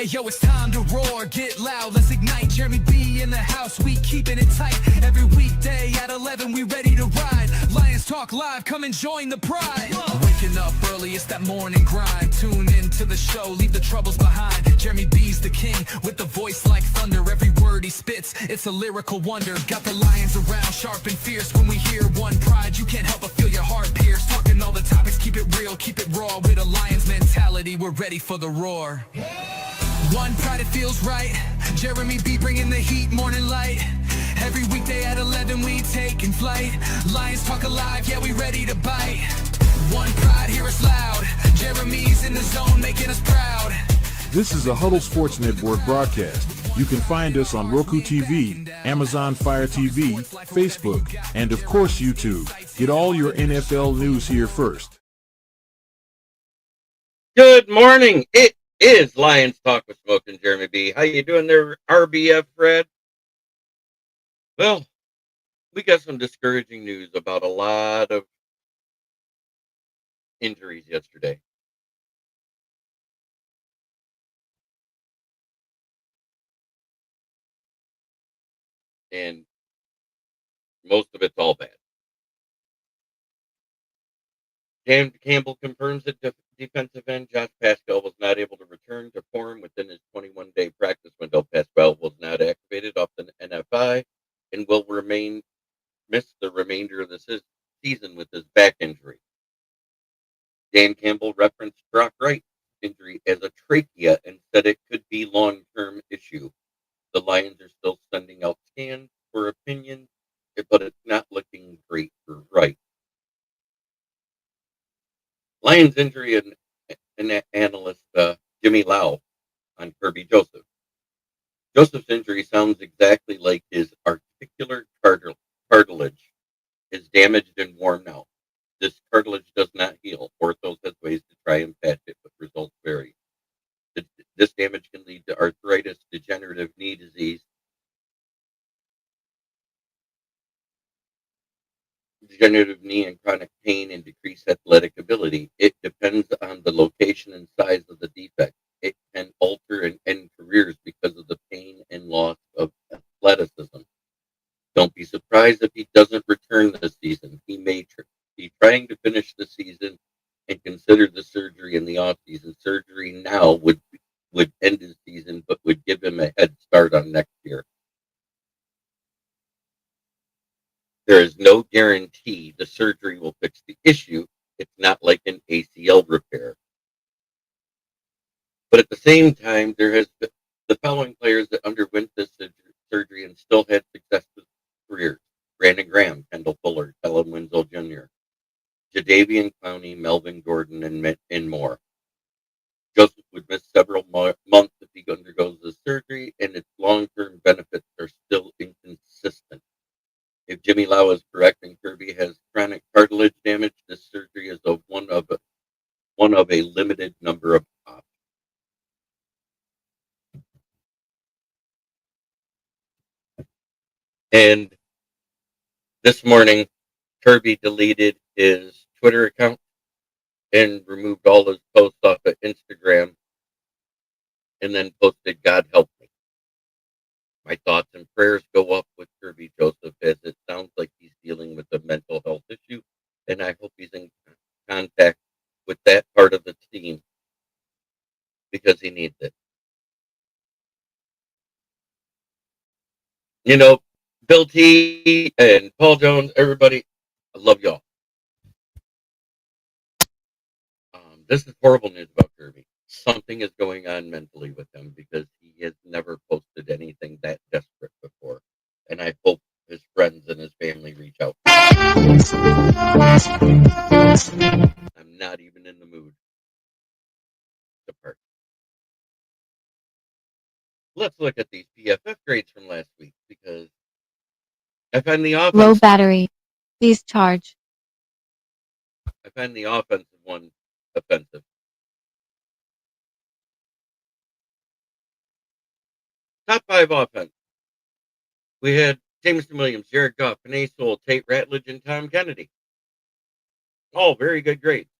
Hey yo, it's time to roar, get loud, let's ignite. Jeremy B in the house, we keeping it tight. Every weekday at 11, we ready to ride. Lions Talk Live, come and join the pride. Waking up early, it's that morning grind. Tune in to the show, leave the troubles behind. Jeremy B's the king, with the voice like thunder. Every word he spits, it's a lyrical wonder. Got the lions around, sharp and fierce. When we hear one pride, you can't help but feel your heart pierce. Talking all the topics, keep it real, keep it raw. With a lion's mentality, we're ready for the roar. One pride, it feels right. Jeremy B bringing the heat, morning light. Every weekday at 11 we taking flight. Lions Talk Alive, yeah, we ready to bite. One pride, hear us loud. Jeremy's in the zone, making us proud. This is a Huddle Sports Network broadcast. You can find us on Roku TV, Amazon Fire TV, Facebook, and of course YouTube. Get all your NFL news here first. Good morning. It is Lions Talk with Smoke and Jeremy B. How you doing there, RBF Fred? Well, we got some discouraging news about a lot of injuries yesterday. And most of it's all bad. Dan Campbell confirms that defensive end Josh Pascal was not able to return to form within his 21-day practice window. Pascal was not activated off the NFI and will miss the remainder of the season with his back injury. Dan Campbell referenced Brock Wright's injury as a trachea and said it could be long-term issue. The Lions are still sending out scans for opinion, but it's not looking great for Wright. Lions injury and analyst Jimmy Lau on Kirby Joseph. Joseph's injury sounds exactly like his articular cartilage is damaged and worn out. This cartilage does not heal. Orthos has ways to try and patch it, but results vary. This damage can lead to arthritis, degenerative knee disease, degenerative knee and chronic pain, and decreased athletic ability. It depends on the location and size of the defect. It can alter and end careers because of the pain and loss of athleticism. Don't be surprised if he doesn't return this season. He may be trying to finish the season and consider the surgery in the offseason. Surgery now would end his season, but would give him a head start on next year. There is no guarantee the surgery will fix the issue. It's not like an ACL repair. But at the same time, there has been the following players that underwent this surgery and still had successful careers: Brandon Graham, Kendall Fuller, Kellen Winslow Jr., Jadeveon Clowney, Melvin Gordon, and more. Joseph would miss several months if he undergoes the surgery, and its long-term benefits are still inconsistent. If Jimmy Lau is correct and Kirby has chronic cartilage damage, this surgery is one of a limited number of options. And this morning, Kirby deleted his Twitter account and removed all his posts off of Instagram, and then posted, "God help me." My thoughts and prayers go up with Kirby Joseph, as it sounds like he's dealing with a mental health issue, and I hope he's in contact with that part of the team because he needs it. You know, Bill T and Paul Jones, everybody, I love y'all. This is horrible news about Kirby. Something is going on mentally with him because he has never posted anything that desperate before. And I hope his friends and his family reach out. I'm not even in the mood to part. Let's look at these PFF grades from last week because I find the offense. Low battery. Please charge. I find the offensive one offensive. Top 5 offense. We had Jameson Williams, Jared Goff, Panay Sewell, Tate Ratledge, and Tom Kennedy. All very good grades.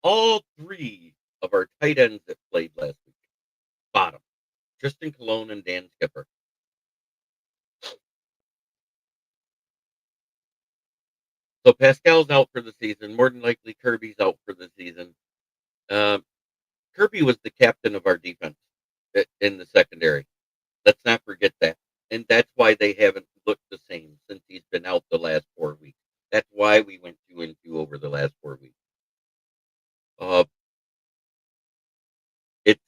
All 3 of our tight ends that played last week Tristan Colon and Dan Skipper. So Pascal's out for the season. More than likely, Kirby's out for the season. Um, Kirby was the captain of our defense in the secondary. Let's not forget that. And that's why they haven't looked the same since he's been out the last 4 weeks. That's why we went 2-2 over the last 4 weeks. Uh, it's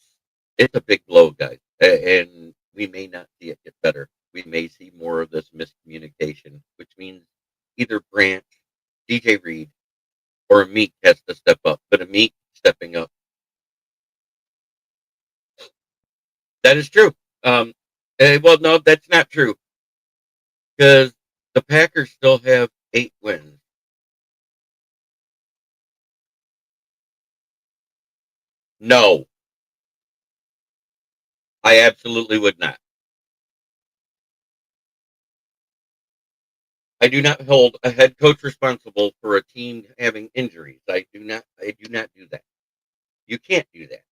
it's a big blow, guys, and we may not see it get better. We may see more of this miscommunication, which means either Branch, DJ Reed, or Meek has to step up. But a Meek stepping up, that is true. Um, well, no, that's not true because the Packers still have 8 wins. No, I absolutely would not. I do not hold a head coach responsible for a team having injuries. I do not. I do not do that. You can't do that.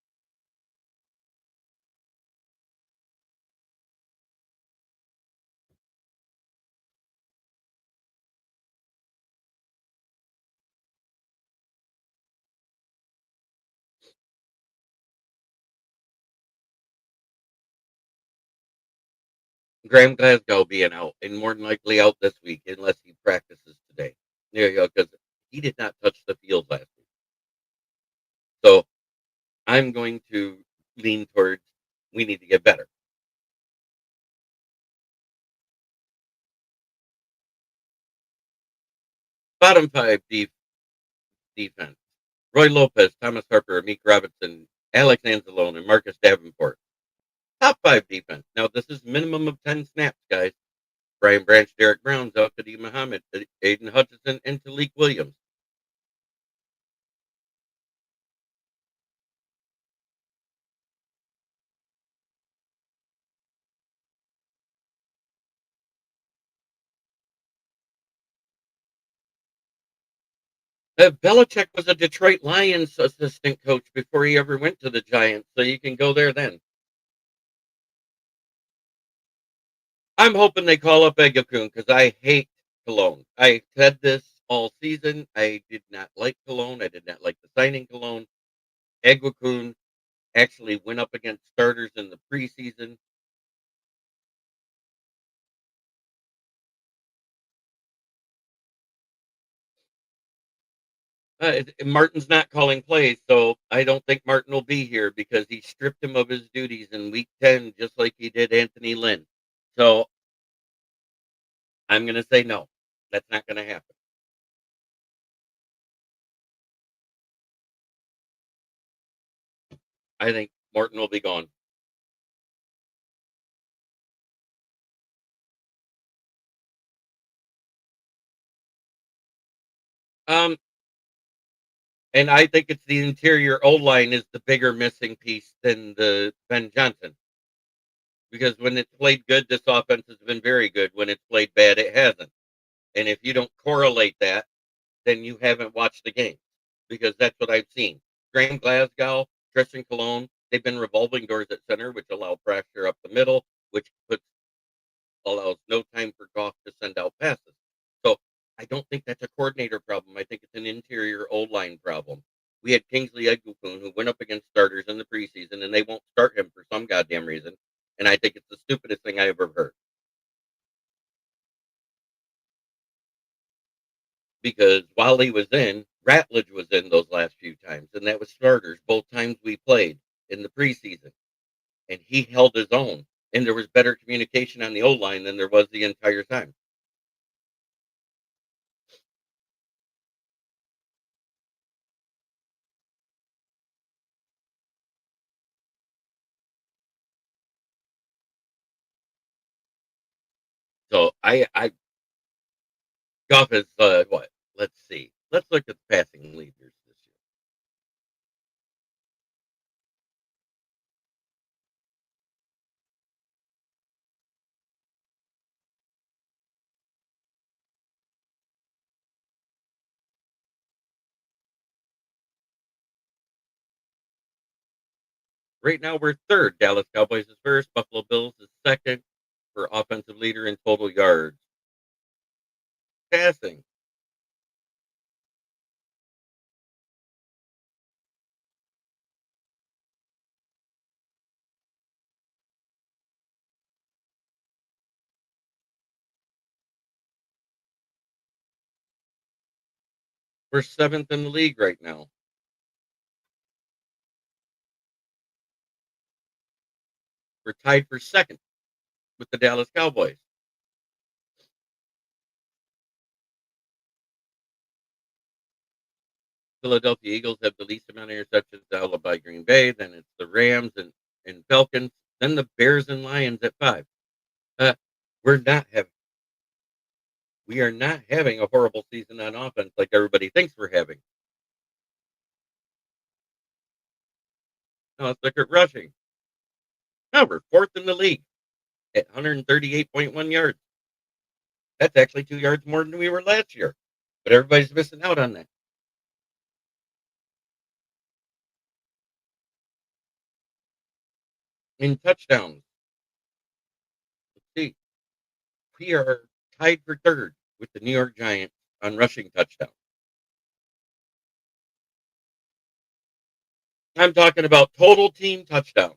Graham Glasgow being out and more than likely out this week unless he practices today. There you go, because he did not touch the field last week. So I'm going to lean towards we need to get better. Bottom five defense. Roy Lopez, Thomas Harper, Meek Robinson, Alex Anzalone, and Marcus Davenport. Top five defense. Now this is minimum of 10 snaps, guys. Brian Branch, Derek Brown, Zelfadi Muhammad, Aiden Hutchinson, and Talik Williams. Belichick was a Detroit Lions assistant coach before he ever went to the Giants, so you can go there then. I'm hoping they call up Egakun because I hate Cologne. I said this all season. I did not like Cologne. I did not like the signing Cologne. Egakun actually went up against starters in the preseason. Martin's not calling plays, so I don't think Martin will be here because he stripped him of his duties in week 10, just like he did Anthony Lynn. So I'm going to say no. That's not going to happen. I think Martin will be gone. Um, and I think it's the interior O line is the bigger missing piece than the Ben Johnson. Because when it's played good, this offense has been very good. When it's played bad, it hasn't. And if you don't correlate that, then you haven't watched the game. Because that's what I've seen. Graham Glasgow, Tristan Colon, they've been revolving doors at center, which allow pressure up the middle, which allows no time for Goff to send out passes. So I don't think that's a coordinator problem. I think it's an interior O-line problem. We had Kingsley Egukun who went up against starters in the preseason, and they won't start him for some goddamn reason. And I think it's the stupidest thing I ever heard. Because while he was in, Ratledge was in those last few times, and that was starters both times we played in the preseason. And he held his own. And there was better communication on the O line than there was the entire time. So I Goff is what? Let's see. Let's look at the passing leaders this year. Right now, we're third. Dallas Cowboys is first. Buffalo Bills is second for offensive leader in total yards. Passing. We're seventh in the league right now. We're tied for second with the Dallas Cowboys. Philadelphia Eagles have the least amount of interceptions, followed by Green Bay. Then it's the Rams and Falcons. Then the Bears and Lions at 5. Uh, we're not having we are not having a horrible season on offense like everybody thinks we're having. No, let's look at rushing. No, we're fourth in the league at 138.1 yards. That's actually 2 yards more than we were last year. But everybody's missing out on that. In touchdowns, let's see. We are tied for third with the New York Giants on rushing touchdowns. I'm talking about total team touchdowns.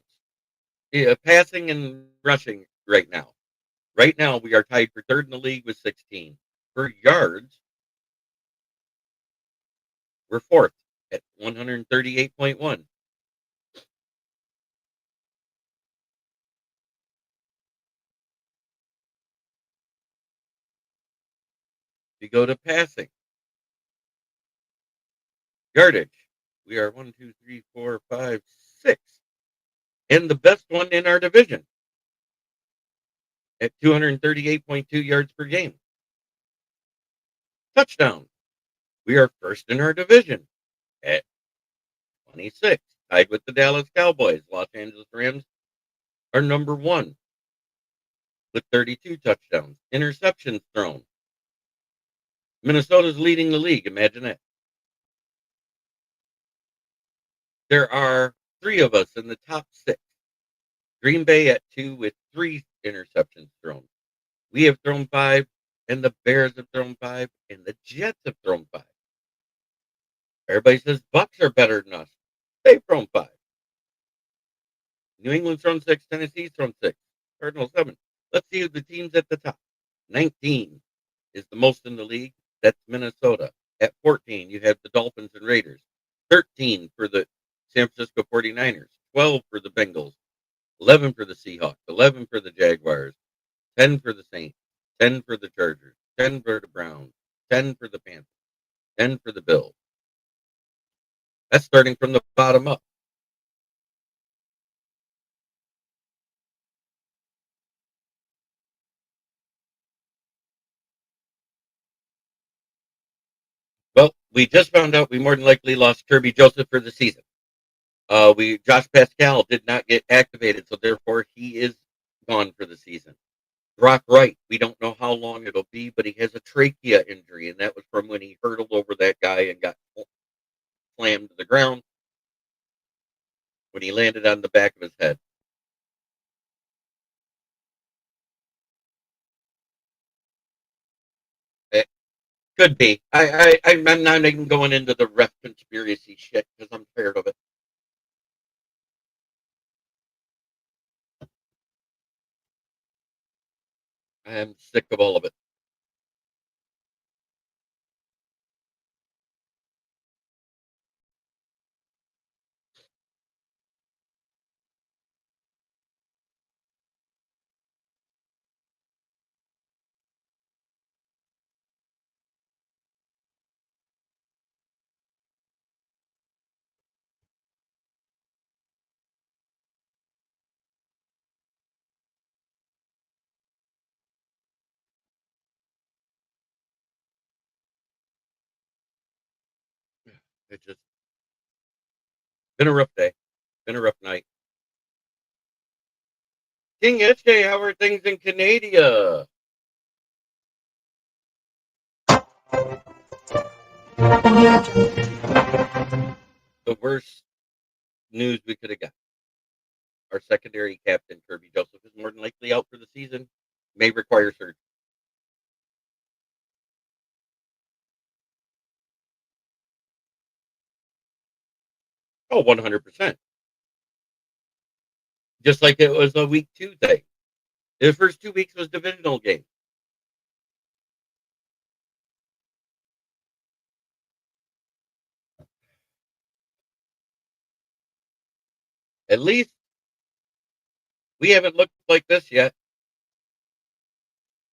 Yeah, passing and rushing right now. Right now, we are tied for third in the league with 16. For yards, we're fourth at 138.1. You go to passing, yardage, we are 1, 2, 3, 4, 5, 6, and the best one in our division at 238.2 yards per game. Touchdown, we are first in our division at 26, tied with the Dallas Cowboys. Los Angeles Rams are number 1 with 32 touchdowns. Interceptions thrown, Minnesota's leading the league. Imagine that. There are 3 of us in the top 6. Green Bay at 2 with 3 interceptions thrown. We have thrown 5, and the Bears have thrown 5, and the Jets have thrown 5. Everybody says Bucks are better than us. They've thrown 5. New England's thrown 6. Tennessee's thrown 6. Cardinals 7. Let's see who the teams at the top. 19 is the most in the league. That's Minnesota. At 14, you have the Dolphins and Raiders. 13 for the San Francisco 49ers. 12 for the Bengals. 11 for the Seahawks. 11 for the Jaguars. 10 for the Saints. 10 for the Chargers. 10 for the Browns. 10 for the Panthers. 10 for the Bills. That's starting from the bottom up. Well, we just found out we more than likely lost Kirby Joseph for the season. Josh Pascal did not get activated, so therefore he is gone for the season. Brock Wright, we don't know how long it'll be, but he has a trachea injury, and that was from when he hurtled over that guy and got slammed to the ground when he landed on the back of his head. It could be. I'm not even going into the ref conspiracy shit because I'm tired of it. I am sick of all of it. It's just been a rough day. Been a rough night. King SJ, how are things in Canada? The worst news we could have got. our secondary captain, Kirby Joseph, is more than likely out for the season, may require surgery. Oh, 100%. Just like it was a week 2 thing. The first 2 weeks was divisional game. At least we haven't looked like this yet.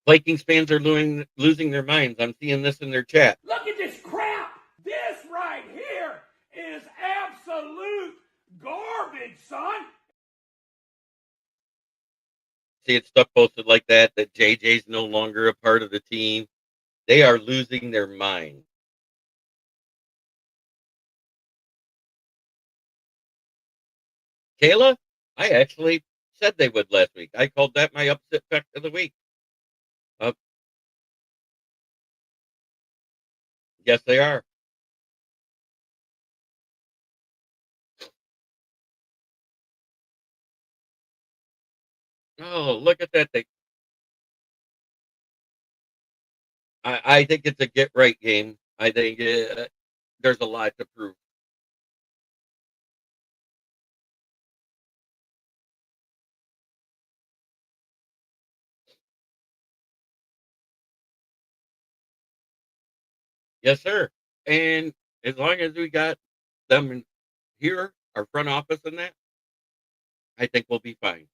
Vikings fans are losing their minds. I'm seeing this in their chat. Look at this crap. This right here is absolute garbage, son. Seeing stuff posted like that JJ's no longer a part of the team. They are losing their mind. Kayla, I actually said they would last week. I called that my upset pick of the week. Yes, they are. Oh, look at that. I think it's a get right game. I think there's a lot to prove. Yes, sir. And as long as we got them here, our front office and that, I think we'll be fine.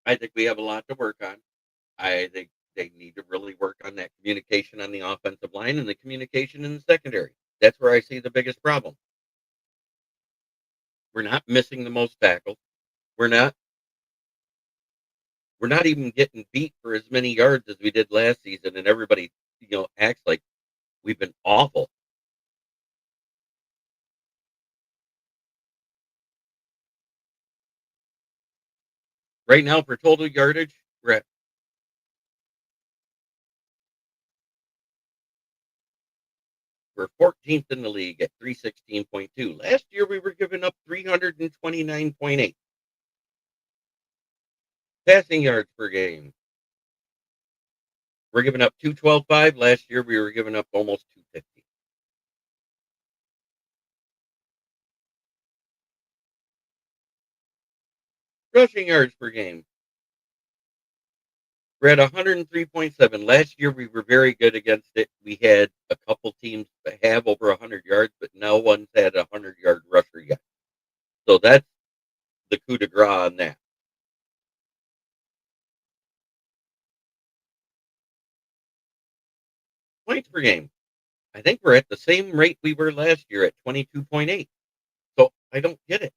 I think we have a lot to work on. I think they need to really work on that communication on the offensive line and the communication in the secondary. That's where I see the biggest problem. We're not missing the most tackles. We're not even getting beat for as many yards as we did last season, and everybody, acts like we've been awful. Right now, for total yardage, we're 14th in the league at 316.2. Last year, we were giving up 329.8 passing yards per game. We're giving up 212.5. Last year, we were giving up almost 250. Rushing yards per game. We're at 103.7. Last year, we were very good against it. We had a couple teams that have over 100 yards, but no one's had a 100-yard rusher yet. So that's the coup de grace on that. Points per game. I think we're at the same rate we were last year at 22.8. So I don't get it.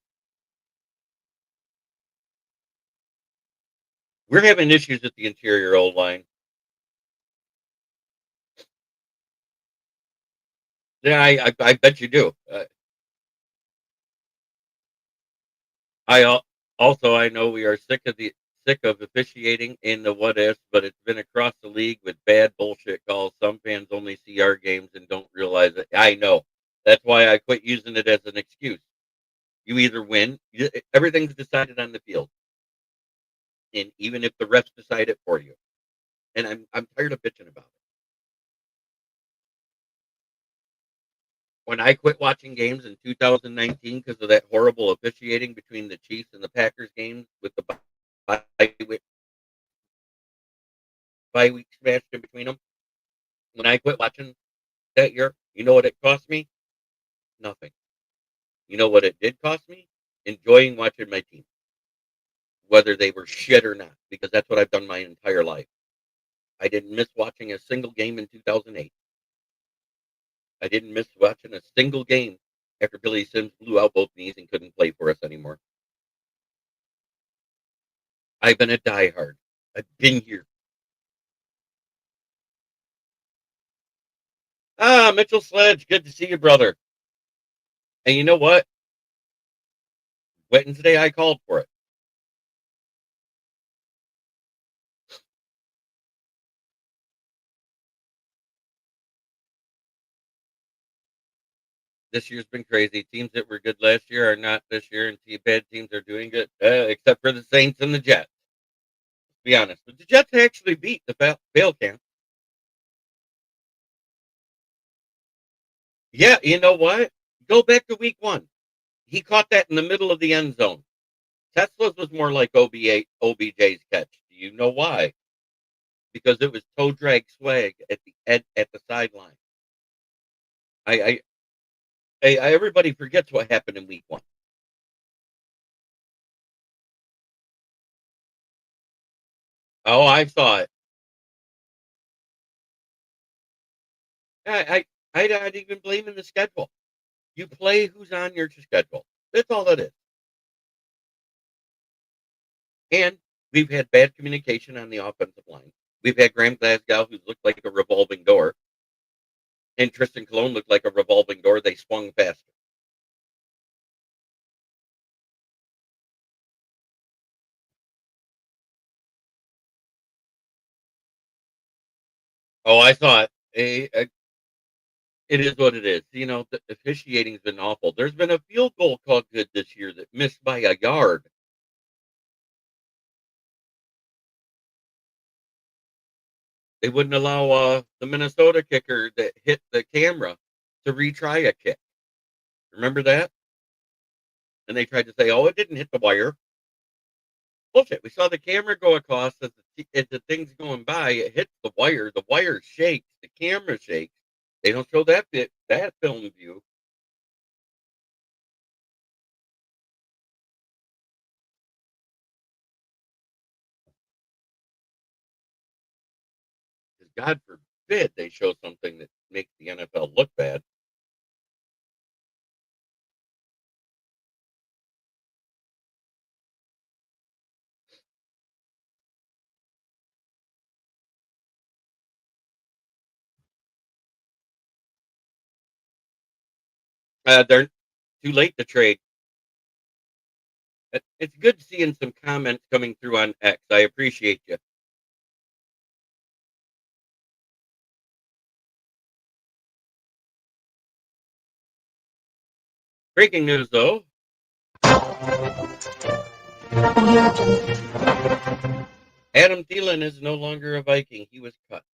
We're having issues at the interior old line. Yeah, I bet you do. I know we are sick of officiating in the what ifs, but it's been across the league with bad bullshit calls. Some fans only see our games and don't realize it. I know. That's why I quit using it as an excuse. You either win, everything's decided on the field, and even if the refs decide it for you. And I'm tired of bitching about it. When I quit watching games in 2019 because of that horrible officiating between the Chiefs and the Packers games with the bye week smashed in between them, when I quit watching that year, you know what it cost me? Nothing. You know what it did cost me? Enjoying watching my team, whether they were shit or not, because that's what I've done my entire life. I didn't miss watching a single game in 2008. I didn't miss watching a single game after Billy Sims blew out both knees and couldn't play for us anymore. I've been a diehard. I've been here. Mitchell Sledge, good to see you, brother. And you know what? Wednesday, I called for it. This year's been crazy. Teams that were good last year are not this year, and bad teams are doing good, except for the Saints and the Jets. Let's be honest. But the Jets actually beat the fail camp. Yeah, you know what? Go back to week 1. He caught that in the middle of the end zone. Tesla's was more like OBJ's catch. Do you know why? Because it was toe drag swag at the sideline. I everybody forgets what happened in week 1. Oh, I saw it. I not even blaming the schedule. You play who's on your schedule. That's all that is. And we've had bad communication on the offensive line. We've had Graham Glasgow, who's looked like a revolving door, and Tristan Colon looked like a revolving door. They swung faster. Oh, I saw it. It is what it is. You know, the officiating's been awful. There's been a field goal called good this year that missed by a yard. They wouldn't allow the Minnesota kicker that hit the camera to retry a kick. Remember that? And they tried to say, "Oh, it didn't hit the wire." Bullshit. We saw the camera go across as the thing's going by. It hits the wire. The wire shakes. The camera shakes. They don't show that film view. Because God forbid they show something that makes the NFL look bad. They're too late to trade. It's good seeing some comments coming through on X. I appreciate you. Breaking news, though. Adam Thielen is no longer a Viking. He was cut.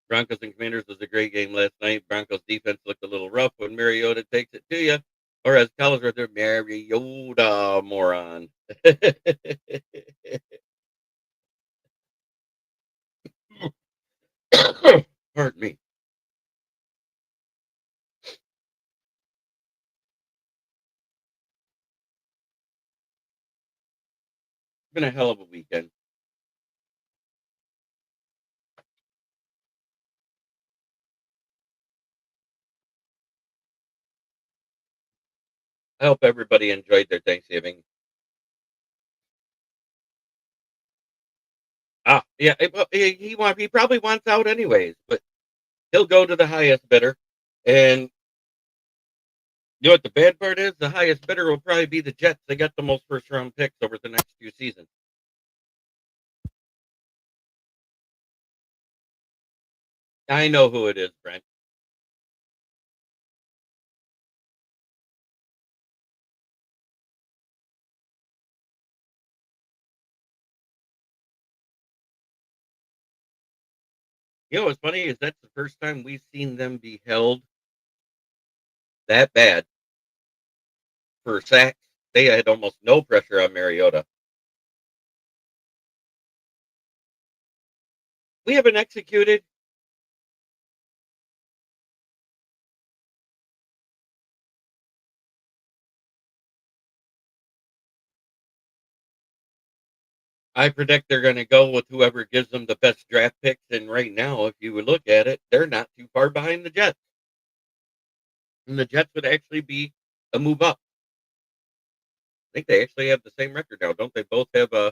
Broncos and Commanders was a great game last night. Broncos defense looked a little rough when Mariota takes it to you. Or as Collins right there, Mariota, moron. Pardon me. It's been a hell of a weekend. I hope everybody enjoyed their Thanksgiving. Yeah, he probably wants out anyways, but he'll go to the highest bidder. And you know what the bad part is? The highest bidder will probably be the Jets. They got the most first round picks over the next few seasons. I know who it is, Brent. You know what's funny is that's the first time we've seen them be held that bad for sacks. They had almost no pressure on Mariota. We haven't executed. I predict they're going to go with whoever gives them the best draft picks. And right now, if you would look at it, they're not too far behind the Jets. And the Jets would actually be a move up. I think they actually have the same record now. Don't they both have a.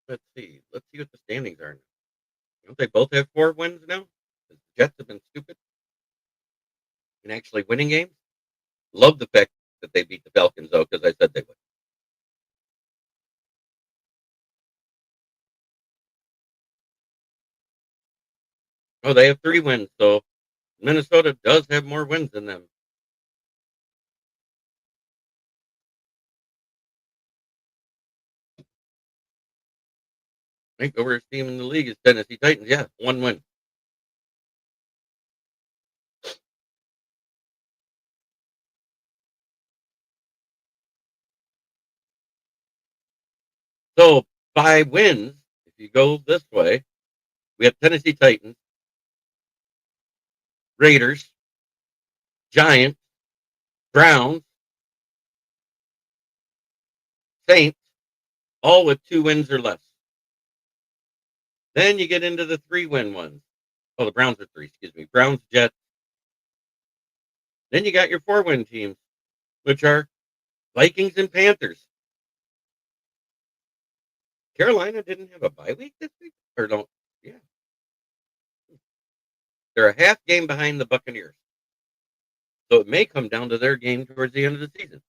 Let's see. Let's see what the standings are now. Don't they both have 4 wins now? The Jets have been stupid in actually winning games. Love the fact that they beat the Falcons, though, because I said they would. Oh, they have 3 wins, so Minnesota does have more wins than them. I think the worst team in the league is Tennessee Titans. Yeah, 1 win. So by wins, if you go this way, we have Tennessee Titans, Raiders, Giants, Browns, Saints, all with 2 wins or less. Then you get into the 3-win ones. Oh, the Browns are 3, excuse me. Browns, Jets. Then you got your 4-win teams, which are Vikings and Panthers. Carolina didn't have a bye week this week? Or don't? Yeah. They're a half game behind the Buccaneers. So it may come down to their game towards the end of the season.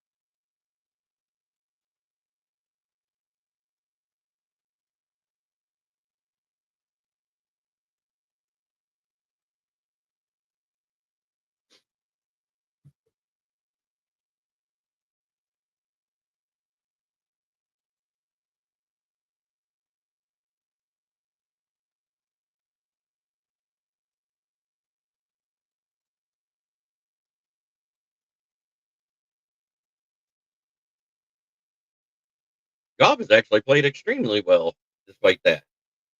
Goff has actually played extremely well despite that.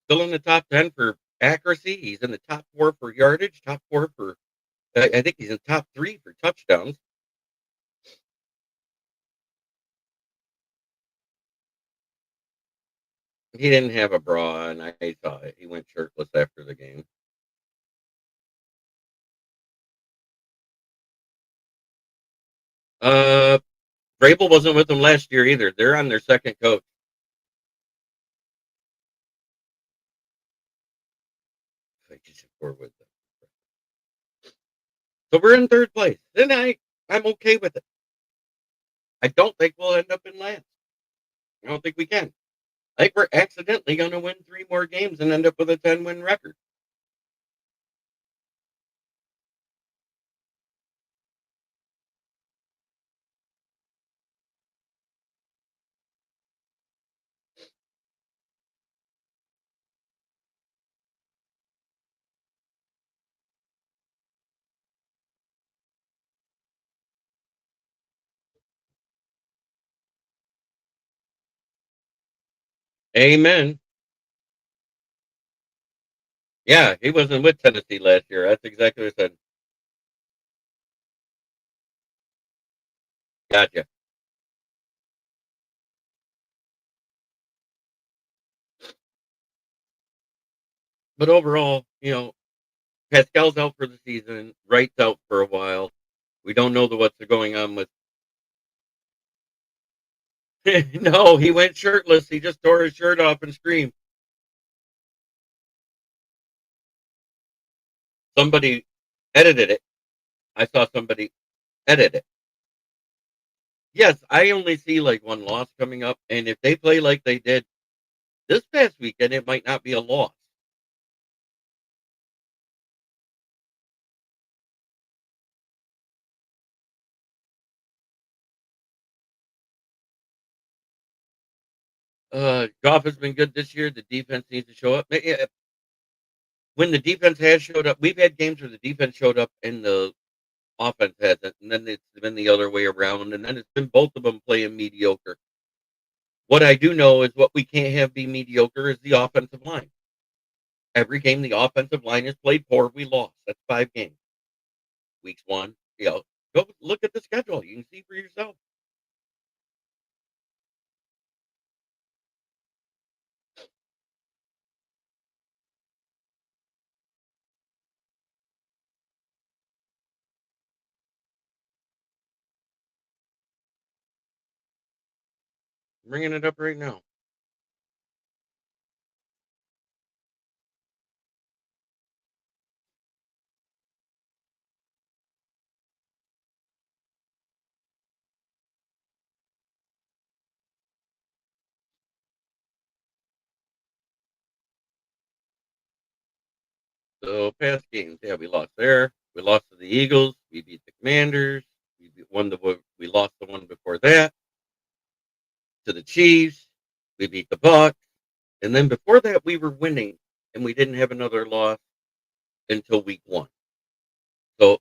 Still in the top 10 for accuracy. He's in the top 4 for yardage, top 4 for, I think he's in top 3 for touchdowns. He didn't have a bra, and I saw it. He went shirtless after the game. Uh, Vrabel wasn't with them last year either. They're on their second coach. So we're in third place. And I'm okay with it. I don't think we'll end up in last. I don't think we can. I think we're accidentally going to win 3 more games and end up with a 10-win record. Amen. Yeah, he wasn't with Tennessee last year. That's exactly what I said. Gotcha. But overall, Pascal's out for the season. Wright's out for a while. We don't know what's going on with. No, he went shirtless. He just tore his shirt off and screamed. Somebody edited it. I saw somebody edit it. Yes, I only see like 1 loss coming up, and if they play like they did this past weekend, it might not be a loss. Goff has been good this year. The defense needs to show up. When the defense has showed up, we've had games where the defense showed up and the offense hasn't, and then it's been the other way around, and then it's been both of them playing mediocre. What I do know is what we can't have be mediocre is the offensive line. Every game the offensive line has played poor, we lost. That's 5 games. Weeks 1, go look at the schedule. You can see for yourself. I'm bringing it up right now. So past games, yeah, we lost there. We lost to the Eagles. We beat the Commanders. We lost the one before that to the Chiefs. We beat the Bucks, and then before that we were winning, and we didn't have another loss until week 1. So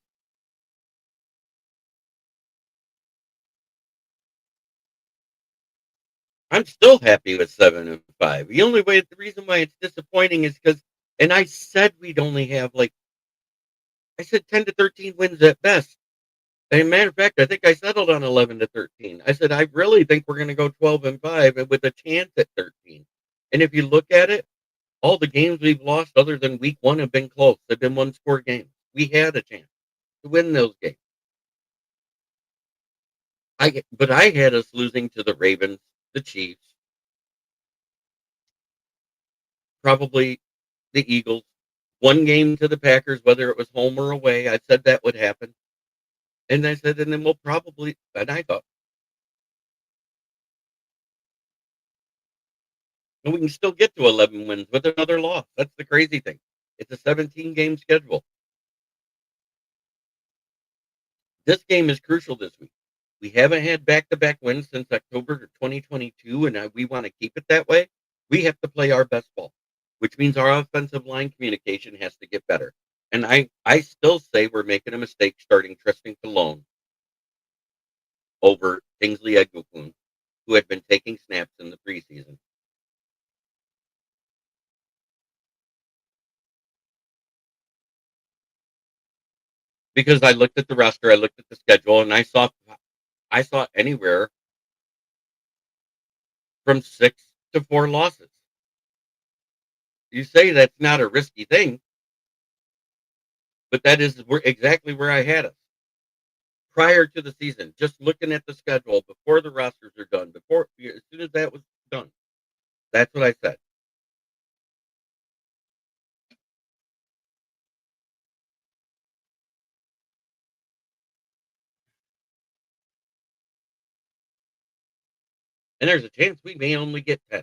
I'm still happy with 7-5. The reason why it's disappointing is because, and I said we'd only have I said 10 to 13 wins at best. And matter of fact, I think I settled on 11 to 13. I said I really think we're going to go 12-5 and with a chance at 13. And if you look at it, all the games we've lost other than week 1 have been close. They've been one-score games. We had a chance to win those games. But I had us losing to the Ravens, the Chiefs, probably the Eagles, one game to the Packers, whether it was home or away. I said that would happen. And I said, and then we'll probably, and I thought, and we can still get to 11 wins with another loss. That's the crazy thing. It's a 17-game schedule. This game is crucial this week. We haven't had back-to-back wins since October 2022, and we want to keep it that way. We have to play our best ball, which means our offensive line communication has to get better. And I still say we're making a mistake starting Tristan Colon over Kingsley Eguakun, who had been taking snaps in the preseason. Because I looked at the roster, I looked at the schedule, and I saw anywhere from 6 to 4 losses. You say that's not a risky thing, but that is exactly where I had us prior to the season. Just looking at the schedule before the rosters are done, as soon as that was done, that's what I said. And there's a chance we may only get 10.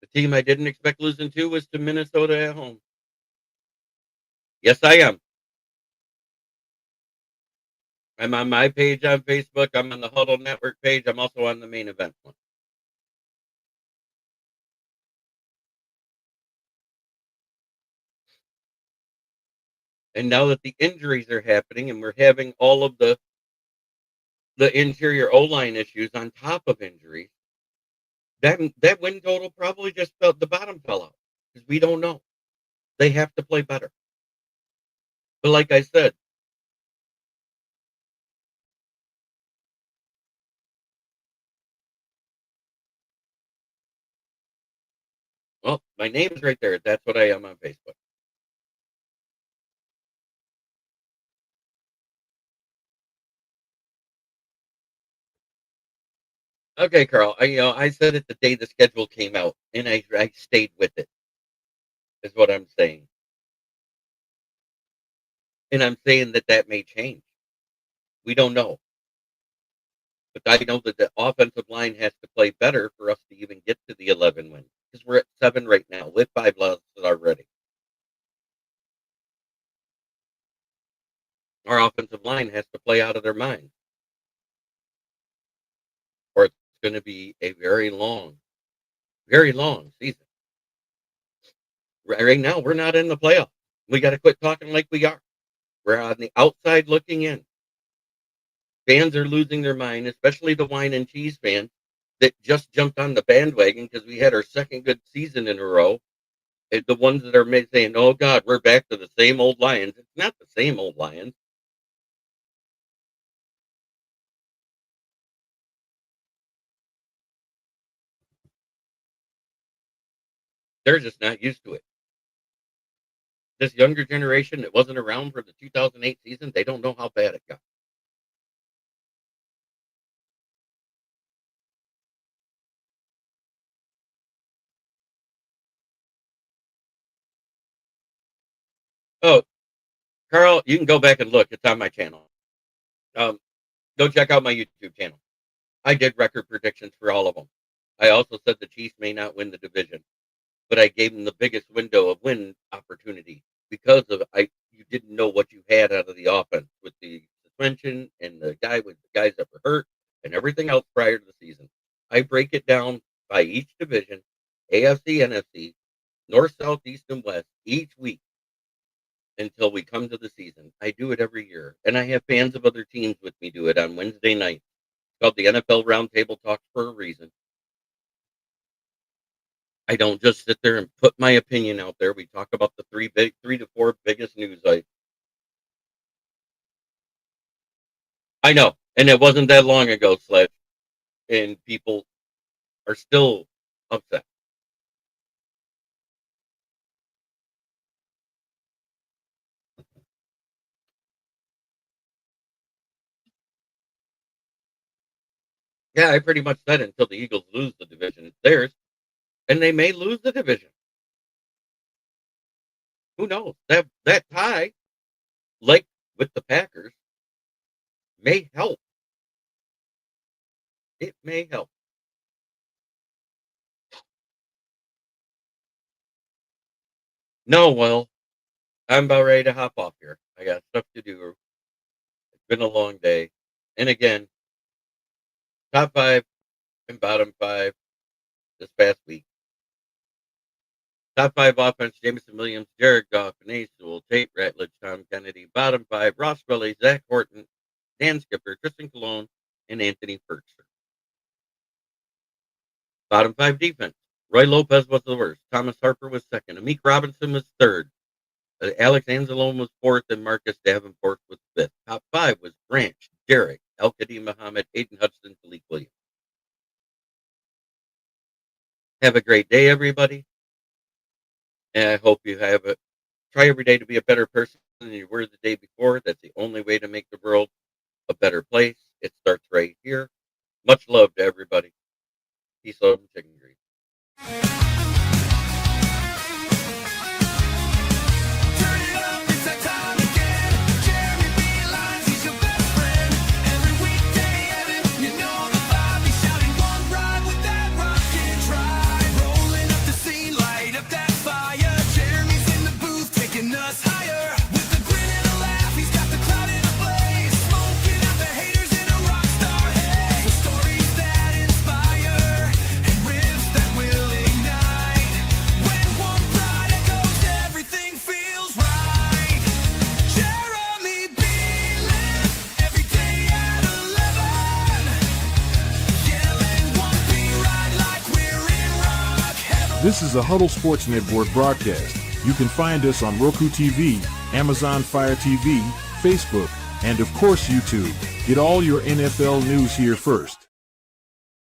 The team I didn't expect losing to was to Minnesota at home. Yes, I am. I'm on my page on Facebook. I'm on the Huddle Network page. I'm also on the main event one. And now that the injuries are happening and we're having all of the interior O-line issues on top of injuries, that win total probably just the bottom fell out because we don't know. They have to play better. But like I said, well, my name is right there. That's what I am on Facebook. Okay, Carl. I said it the day the schedule came out, and I stayed with it. Is what I'm saying, and I'm saying that may change. We don't know, but I know that the offensive line has to play better for us to even get to the 11 wins because we're at 7 right now with 5 losses already. Our offensive line has to play out of their mind, or it's going to be a very long season. Right now, we're not in the playoffs. We got to quit talking like we are. We're on the outside looking in. Fans are losing their mind, especially the wine and cheese fans that just jumped on the bandwagon because we had our second good season in a row. And the ones that are saying, "Oh God, we're back to the same old Lions." It's not the same old Lions. They're just not used to it. This younger generation that wasn't around for the 2008 season, they don't know how bad it got. Oh, Carl, you can go back and look. It's on my channel. Go check out my YouTube channel. I did record predictions for all of them. I also said the Chiefs may not win the division, but I gave them the biggest window of win opportunity because of you didn't know what you had out of the offense with the suspension and the guys that were hurt and everything else prior to the season. I break it down by each division, AFC, NFC, North, South, East, and West each week until we come to the season. I do it every year, and I have fans of other teams with me do it on Wednesday night. It's called the NFL Roundtable Talks for a reason. I don't just sit there and put my opinion out there. We talk about the three to four biggest news I know, and it wasn't that long ago, Sledge, and people are still upset. Yeah, I pretty much said until the Eagles lose the division, it's theirs, and they may lose the division. Who knows? That tie, like with the Packers, may help. It may help. No, well, I'm about ready to hop off here. I got stuff to do. It's been a long day. And again, top 5 and bottom 5 this past week. Top 5 offense, Jameson Williams, Jared Goff, and Ace Sewell, Tate Ratledge, Tom Kennedy. Bottom 5, Ross Belly, Zach Horton, Dan Skipper, Tristan Colon, and Anthony Ferguson. Bottom 5 defense, Roy Lopez was the worst. Thomas Harper was second. Amik Robinson was third. Alex Anzalone was fourth, and Marcus Davenport was fifth. Top 5 was Branch, Derek, El-Kadim Muhammad, Aiden Hudson, Malik Williams. Have a great day, everybody. And I hope you have it. Try every day to be a better person than you were the day before. That's the only way to make the world a better place. It starts right here. Much love to everybody. Peace, love, and chicken grease. This is a Huddle Sports Network broadcast. You can find us on Roku TV, Amazon Fire TV, Facebook, and of course YouTube. Get all your NFL news here first.